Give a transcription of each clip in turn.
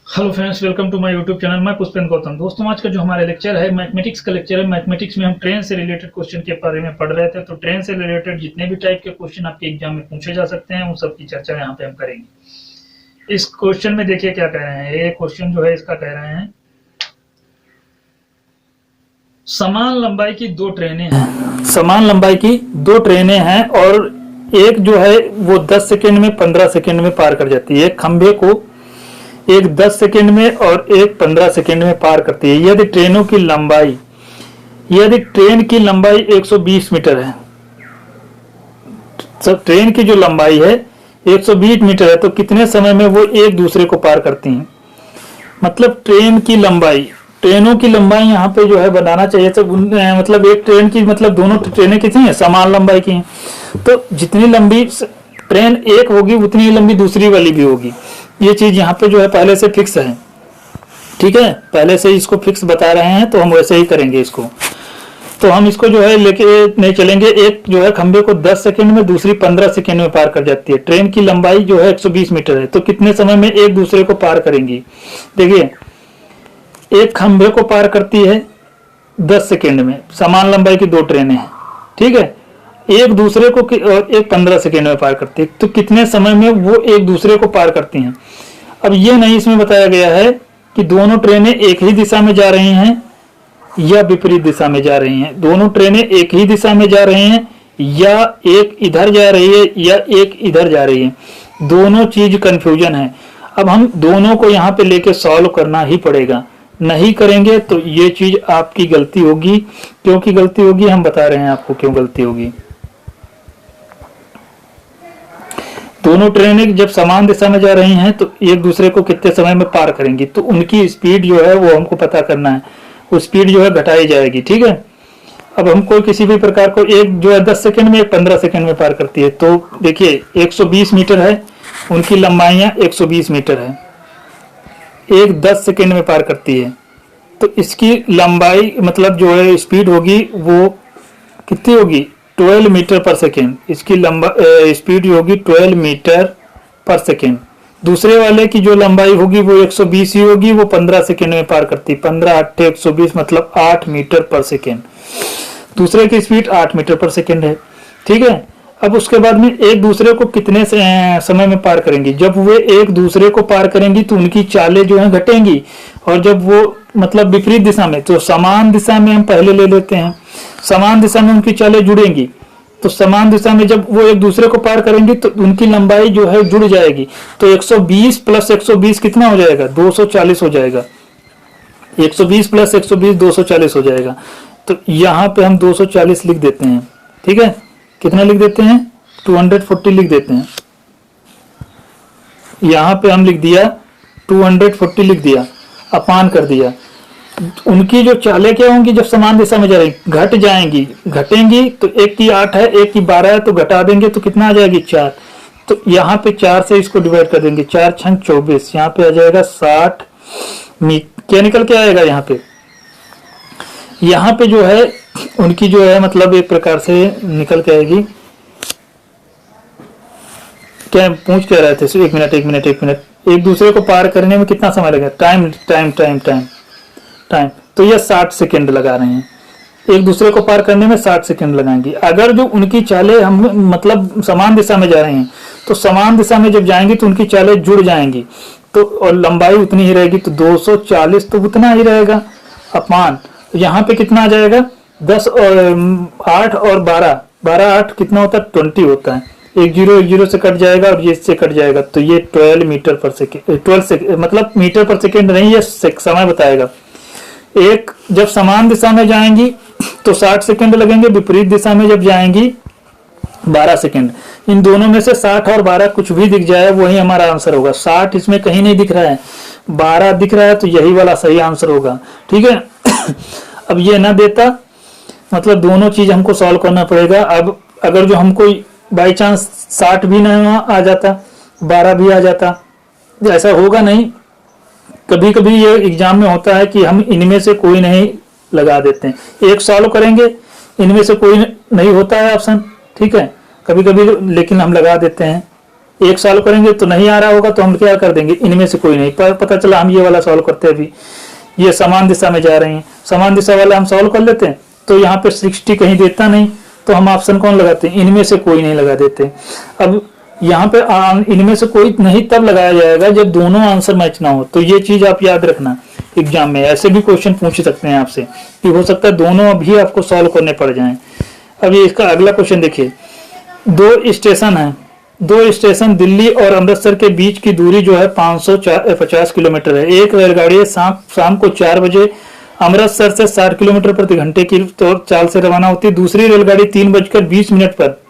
Hello friends, welcome to my YouTube channel. मैं पुष्पेंद्र गौतम। दोस्तों, आज का जो हमारा लेक्चर है मैथमेटिक्स का लेक्चर है। मैथमेटिक्स में हम ट्रेन से रिलेटेड क्वेश्चन के बारे में पढ़ रहे थे। तो ट्रेन से रिलेटेड जितने भी टाइप के क्वेश्चन आपके एग्जाम में पूछे जा सकते हैं, उन सब की चर्चा यहाँ पे हम करेंगे। इस क्वेश्चन में देखिए क्या कह रहे हैं। ये क्वेश्चन जो है इसका कह रहे हैं, समान लंबाई की दो ट्रेनें हैं। समान लंबाई की दो ट्रेनें हैं और एक जो है वो 10 सेकेंड में 15 सेकेंड में पार कर जाती है। एक खंभे को एक 10 सेकेंड में और एक 15 सेकेंड में पार करती है। यदि ट्रेन की लंबाई 120 मीटर है, ट्रेन की जो लंबाई है 120 मीटर है, तो कितने समय में वो एक दूसरे को पार करती हैं। मतलब ट्रेनों की लंबाई यहाँ पे जो है बनाना चाहिए। तो मतलब एक ट्रेन की मतलब दोनों ट्रेनें कितनी है, समान लंबाई की हैं। तो जितनी लंबी ट्रेन एक होगी उतनी ही लंबी दूसरी वाली भी होगी। ये चीज यहाँ पे जो है पहले से फिक्स है, ठीक है, पहले से इसको फिक्स बता रहे हैं, तो हम वैसे ही करेंगे इसको। तो हम इसको जो है लेके नहीं चलेंगे। एक जो है खंबे को 10 सेकंड में, दूसरी 15 सेकंड में पार कर जाती है। ट्रेन की लंबाई जो है 120 मीटर है, तो कितने समय में एक दूसरे को पार करेंगी। देखिए, एक खंबे को पार करती है 10 सेकेंड में, समान लंबाई की दो ट्रेनें हैं, ठीक है। एक दूसरे को एक 15 सेकेंड में पार करती है, तो कितने समय में वो एक दूसरे को पार करती हैं। अब ये नहीं इसमें बताया गया है कि दोनों ट्रेनें एक ही दिशा में जा रही हैं या विपरीत दिशा में जा रही हैं। दोनों ट्रेनें एक ही दिशा में जा रही हैं या एक इधर जा रही है या एक इधर जा रही है। दोनों चीज कंफ्यूजन है। अब हम दोनों को यहाँ पे लेके सॉल्व करना ही पड़ेगा। नहीं करेंगे तो ये चीज आपकी गलती होगी। क्योंकि गलती होगी, हम बता रहे हैं आपको क्यों गलती होगी। दोनों ट्रेनें जब समान दिशा में जा रही हैं तो एक दूसरे को कितने समय में पार करेंगी, तो उनकी स्पीड जो है वो हमको पता करना है। वो स्पीड जो है घटाई जाएगी, ठीक है। अब हमको किसी भी प्रकार को एक जो है 10 सेकंड में, एक 15 सेकंड में पार करती है। तो देखिए 120 मीटर है, उनकी लंबाइयां 120 मीटर है, एक 10 सेकंड में पार करती है। तो इसकी लंबाई मतलब जो है स्पीड होगी वो कितनी होगी, 12 मीटर पर सेकेंड। इसकी स्पीड होगी 12 मीटर पर सेकेंड। दूसरे वाले की जो लंबाई होगी वो 120 ही होगी, वो 15 सेकेंड में पार करती है। 15 8 120 मतलब 8 मीटर पर सेकेंड। दूसरे की स्पीड 8 मीटर पर सेकेंड है, ठीक है। अब उसके बाद में एक दूसरे को कितने समय में पार करेंगी। जब वे एक दूसरे को पार करेंगी तो उनकी चालें जो है घटेंगी, और जब वो मतलब विपरीत दिशा में, तो समान दिशा में हम पहले ले लेते हैं। समान दिशा में उनकी चालें जुड़ेंगी, तो समान दिशा में जब वो एक दूसरे को पार करेंगी तो उनकी लंबाई जो है जुड़ जाएगी। तो 120 प्लस 120 कितना हो जाएगा, 240 हो जाएगा। 120 प्लस 120 240 हो जाएगा। तो यहाँ पे हम 240 लिख देते हैं, ठीक है। कितना लिख देते हैं, 240 लिख देते हैं। यहाँ पे हम लिख दिया 240 लिख दिया, अपान कर दिया। उनकी जो चालें क्या होंगी जब समान दिशा में जा रही, घट जाएंगी, घटेंगी। तो एक की 8 है, एक की 12 है, तो घटा देंगे तो कितना आ जाएगी, 4। तो यहाँ पे 4 से इसको डिवाइड कर देंगे, 4 छंग 24, यहाँ पे आ जाएगा 60 क्या निकल के आएगा। यहाँ पे जो है उनकी जो है मतलब एक प्रकार से निकल के आएगी। क्या पूछ क्या रहे थे, एक मिनट एक दूसरे को पार करने में कितना समय लगेगा, टाइम। तो ये 60 सेकेंड लगा रहे हैं, एक दूसरे को पार करने में 60 सेकेंड लगाएंगे। अगर जो उनकी चालें हम मतलब समान दिशा में जा रहे हैं, तो समान दिशा में जब जाएंगी तो उनकी चालें जुड़ जाएंगी, तो और लंबाई उतनी ही रहेगी। तो 240 तो उतना ही रहेगा, अपान यहाँ पे कितना आ जाएगा, 10 और 8 और 12 8 कितना होता है, 20 होता है। एक जीरो से कट जाएगा और ये इससे कट जाएगा। तो ये 12 मीटर पर सेकेंड, 12 मतलब मीटर पर सेकेंड नहीं, ये समय बताएगा। एक जब समान दिशा में जाएंगी तो 60 सेकंड लगेंगे, विपरीत दिशा में जब जाएंगी 12 सेकंड। इन दोनों में से 60 और 12 कुछ भी दिख जाए वही हमारा आंसर होगा। 60 इसमें कहीं नहीं दिख रहा है, 12 दिख रहा है, तो यही वाला सही आंसर होगा, ठीक है। अब ये ना देता मतलब दोनों चीज हमको सॉल्व करना पड़ेगा। अब अगर जो हमको बाई चांस 60 भी नहीं आ जाता, 12 भी आ जाता, ऐसा होगा नहीं। कभी कभी ये एग्जाम में होता है कि हम इनमें से कोई नहीं लगा देते हैं, एक सॉल्व करेंगे, इनमें से कोई नहीं होता है ऑप्शन, ठीक है, कभी कभी, लेकिन हम लगा देते हैं। एक सॉल्व करेंगे तो नहीं आ रहा होगा तो हम क्या कर देंगे, इनमें से कोई नहीं। पता चला हम ये वाला सॉल्व करते हैं, अभी ये समान दिशा में जा रही हैं, समान दिशा वाला हम सॉल्व कर लेते हैं। तो यहाँ पे 60 कहीं देता नहीं, तो हम ऑप्शन कौन लगाते हैं, इनमें से कोई नहीं लगा देते। अब यहाँ पे इनमें से कोई नहीं तब लगाया जाएगा जब दोनों आंसर मैच ना हो। तो ये चीज आप याद रखना, एग्जाम में ऐसे भी क्वेश्चन पूछ सकते हैं आपसे कि हो सकता है दोनों भी आपको सॉल्व करने पड़ जाएं। अब ये इसका अगला क्वेश्चन देखिए, दो स्टेशन है, दो स्टेशन दिल्ली और अमृतसर के बीच की दूरी जो है 550 किलोमीटर है। एक रेलगाड़ी शाम को 4 बजे अमृतसर से 60 किलोमीटर प्रति घंटे की चाल से रवाना होती है। दूसरी रेलगाड़ी 3:20 पर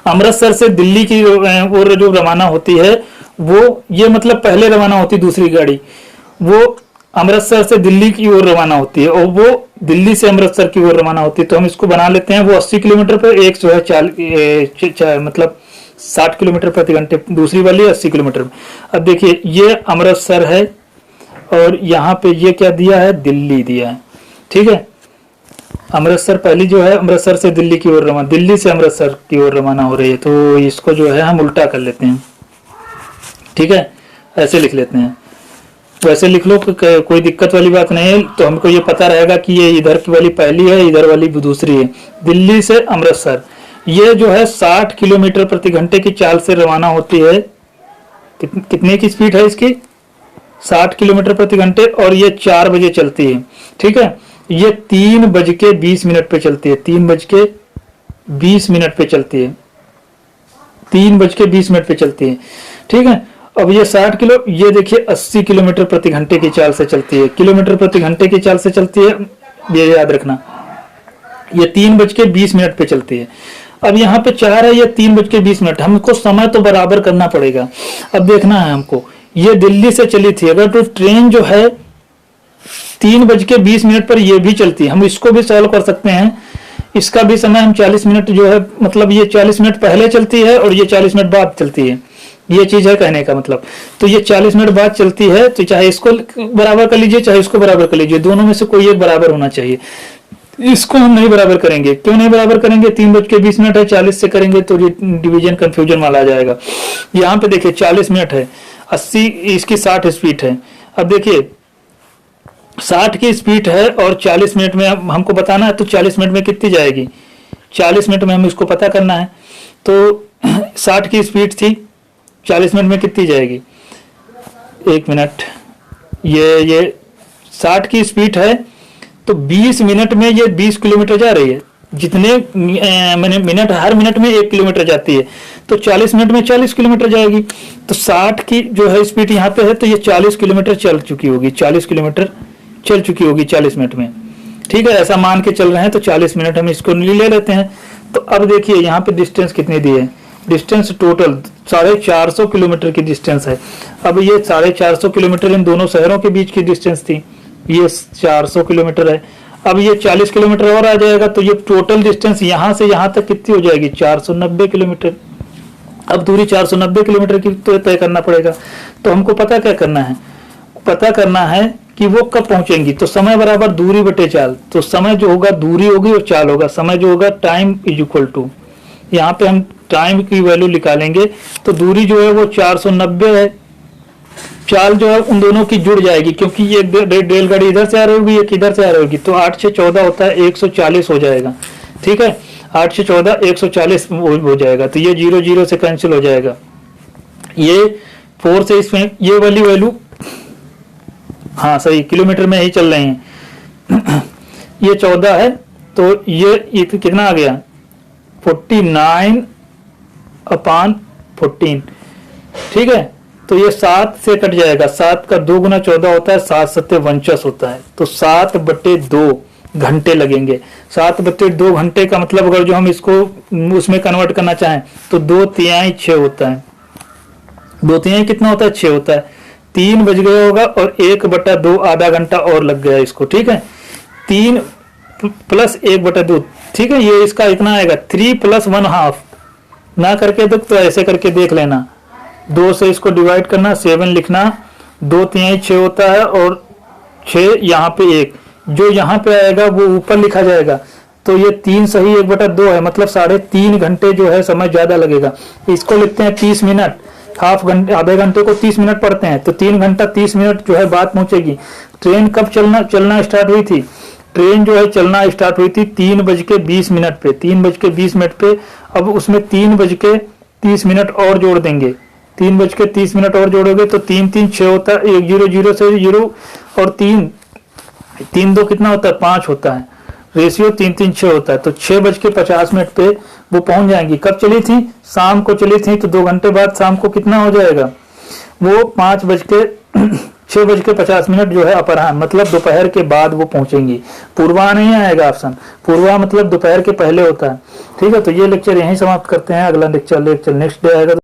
अमृतसर से दिल्ली की ओर जो रवाना होती है, वो ये मतलब पहले रवाना होती है दूसरी गाड़ी, वो अमृतसर से दिल्ली की ओर रवाना होती है और वो दिल्ली से अमृतसर की ओर रवाना होती है। तो हम इसको बना लेते हैं, वो 80 किलोमीटर पर, एक जो है मतलब 60 किलोमीटर प्रति घंटे, दूसरी वाली 80 किलोमीटर। अब देखिए ये अमृतसर है और यहाँ पे ये क्या दिया है, दिल्ली दिया है, ठीक है। अमृतसर पहली जो है अमृतसर से दिल्ली की ओर रवाना, दिल्ली से अमृतसर की ओर रवाना हो रही है, तो इसको जो है हम उल्टा कर लेते हैं, ठीक है, ऐसे लिख लेते हैं। वैसे लिख लो, कोई दिक्कत वाली बात नहीं है। तो हमको ये पता रहेगा कि ये इधर की वाली पहली है, इधर वाली दूसरी है। दिल्ली से अमृतसर ये जो है 60 किलोमीटर प्रति घंटे की चाल से रवाना होती है। कितने की स्पीड है इसकी, 60 किलोमीटर प्रति घंटे, और ये 4 बजे चलती है, ठीक है। ये 3:20 पे चलती है, 3:20 पे चलती है, 3:20 पे चलती है, ठीक है। अब ये 60 किलो, ये देखिए 80 किलोमीटर प्रति घंटे की चाल से चलती है, किलोमीटर प्रति घंटे की चाल से चलती है, ये याद रखना। ये 3:20 पे चलती है। अब यहाँ पे 4 है, ये 3:20, हमको समय तो बराबर करना पड़ेगा। अब देखना है हमको, ये दिल्ली से चली थी, अगर तो ट्रेन जो है 3:20 पर ये भी चलती है, हम इसको भी सॉल्व कर सकते हैं। इसका भी समय हम 40 मिनट जो है, मतलब ये 40 मिनट पहले चलती है और ये 40 मिनट बाद चलती है, ये चीज है कहने का मतलब। तो ये 40 मिनट बाद चलती है, तो चाहे इसको बराबर कर लीजिए चाहे इसको बराबर कर लीजिए, दोनों में से कोई एक बराबर होना चाहिए। इसको हम नहीं बराबर करेंगे, क्यों नहीं बराबर करेंगे, 3:20 है, 40 से करेंगे तो ये डिवीजन कंफ्यूजन वाला आ जाएगा। यहाँ पे देखिए 40 मिनट है, 80 इसकी 60 स्पीड है। अब देखिए 60 की स्पीड है और 40 मिनट में हमको बताना है, तो 40 मिनट में कितनी जाएगी, 40 मिनट में हम इसको पता करना है। तो 60 की स्पीड थी, 40 मिनट में कितनी जाएगी, 1 मिनट, ये 60 की स्पीड है तो 20 मिनट में ये 20 किलोमीटर जा रही है। जितने मिनट, हर मिनट में 1 किलोमीटर जाती है, तो 40 मिनट में 40 किलोमीटर जाएगी। तो 60 की जो है स्पीड यहाँ पे है, तो ये 40 किलोमीटर चल चुकी होगी, 40 किलोमीटर चल चुकी होगी 40 मिनट में, ठीक है। ऐसा मान के चल रहे हैं तो 40 मिनट हम इसको ले लेते हैं। तो अब देखिए यहाँ पे डिस्टेंस कितनी दी है, डिस्टेंस टोटल 450 किलोमीटर की डिस्टेंस है। अब ये 450 किलोमीटर इन दोनों शहरों के बीच की डिस्टेंस थी, ये 400 किलोमीटर है। अब ये 40 किलोमीटर और आ जाएगा, तो ये टोटल डिस्टेंस यहाँ से यहाँ तक कितनी हो जाएगी, 490 किलोमीटर। अब दूरी 490 किलोमीटर की तो तय करना पड़ेगा। तो हमको पता क्या करना है, पता करना है कि वो कब पहुंचेंगी। तो समय बराबर दूरी बटे चाल, तो समय जो होगा दूरी होगी और चाल होगा, समय जो होगा टाइम इज इक्वल टू, यहाँ पे हम टाइम की वैल्यू निकालेंगे तो दूरी जो है वो 490 है, चाल जो है उन दोनों की जुड़ जाएगी, क्योंकि ये रेलगाड़ी इधर से आ रही होगी, एक इधर से आ रही होगी, तो 8 से 14 होता है 140 हो जाएगा, ठीक है। 8 से 14 140 हो जाएगा, तो ये 0 0 से कैंसिल हो जाएगा। ये 4 से इसमें ये वाली वैल्यू, हाँ सही, किलोमीटर में ही चल रहे हैं। ये 14 है, तो ये कितना आ गया, 49/14, ठीक है। तो ये 7 से कट जाएगा, 7 का 2 गुना 14 होता है, 7 7 49 होता है, तो 7/2 घंटे लगेंगे। 7/2 घंटे का मतलब अगर जो हम इसको उसमें कन्वर्ट करना चाहें तो 2/3 6 होता है, 2/3 कितना होता है, 6 होता है। 3 बज गया होगा और 1/2 आधा घंटा और लग गया इसको, ठीक है। 3 + 1/2, ठीक है। ये इसका इतना आएगा 3 + 1/2 ना करके तो ऐसे करके देख लेना, 2 से इसको डिवाइड करना, 7 लिखना, 2/3 6 होता है और 6 यहाँ पे 1, जो यहाँ पे आएगा वो ऊपर लिखा जाएगा। तो ये 3 सही 1/2 है, मतलब 3.5 घंटे जो है समय ज्यादा लगेगा। इसको लिखते हैं 30 मिनट, हाफ घंटे, आधे घंटे को 30 मिनट पढ़ते हैं, तो 3 घंटा 30 मिनट जो है बात पहुंचेगी। ट्रेन कब चलना स्टार्ट हुई थी? ट्रेन जो है चलना स्टार्ट हुई थी 3:20 पे, 3:20 पे। अब उसमें 3:30 और जोड़ देंगे, 3:30 और जोड़ोगे तो 3 3 6 होता है, 1 0 0 से 0 और 3 3 2 कितना होता है 5 होता है, रेशियो 3 3 6 होता है। तो 6:50 पे वो पहुंच जाएंगी। कब चली थी? शाम को चली थी, तो 2 घंटे बाद शाम को कितना हो जाएगा वो 6:50 जो है अपराह्न, मतलब दोपहर के बाद वो पहुंचेंगी। पूर्वा नहीं आएगा ऑप्शन, पूर्वा मतलब दोपहर के पहले होता है। ठीक है, तो ये लेक्चर यहीं समाप्त करते हैं। अगला लेक्चर नेक्स्ट डे आएगा।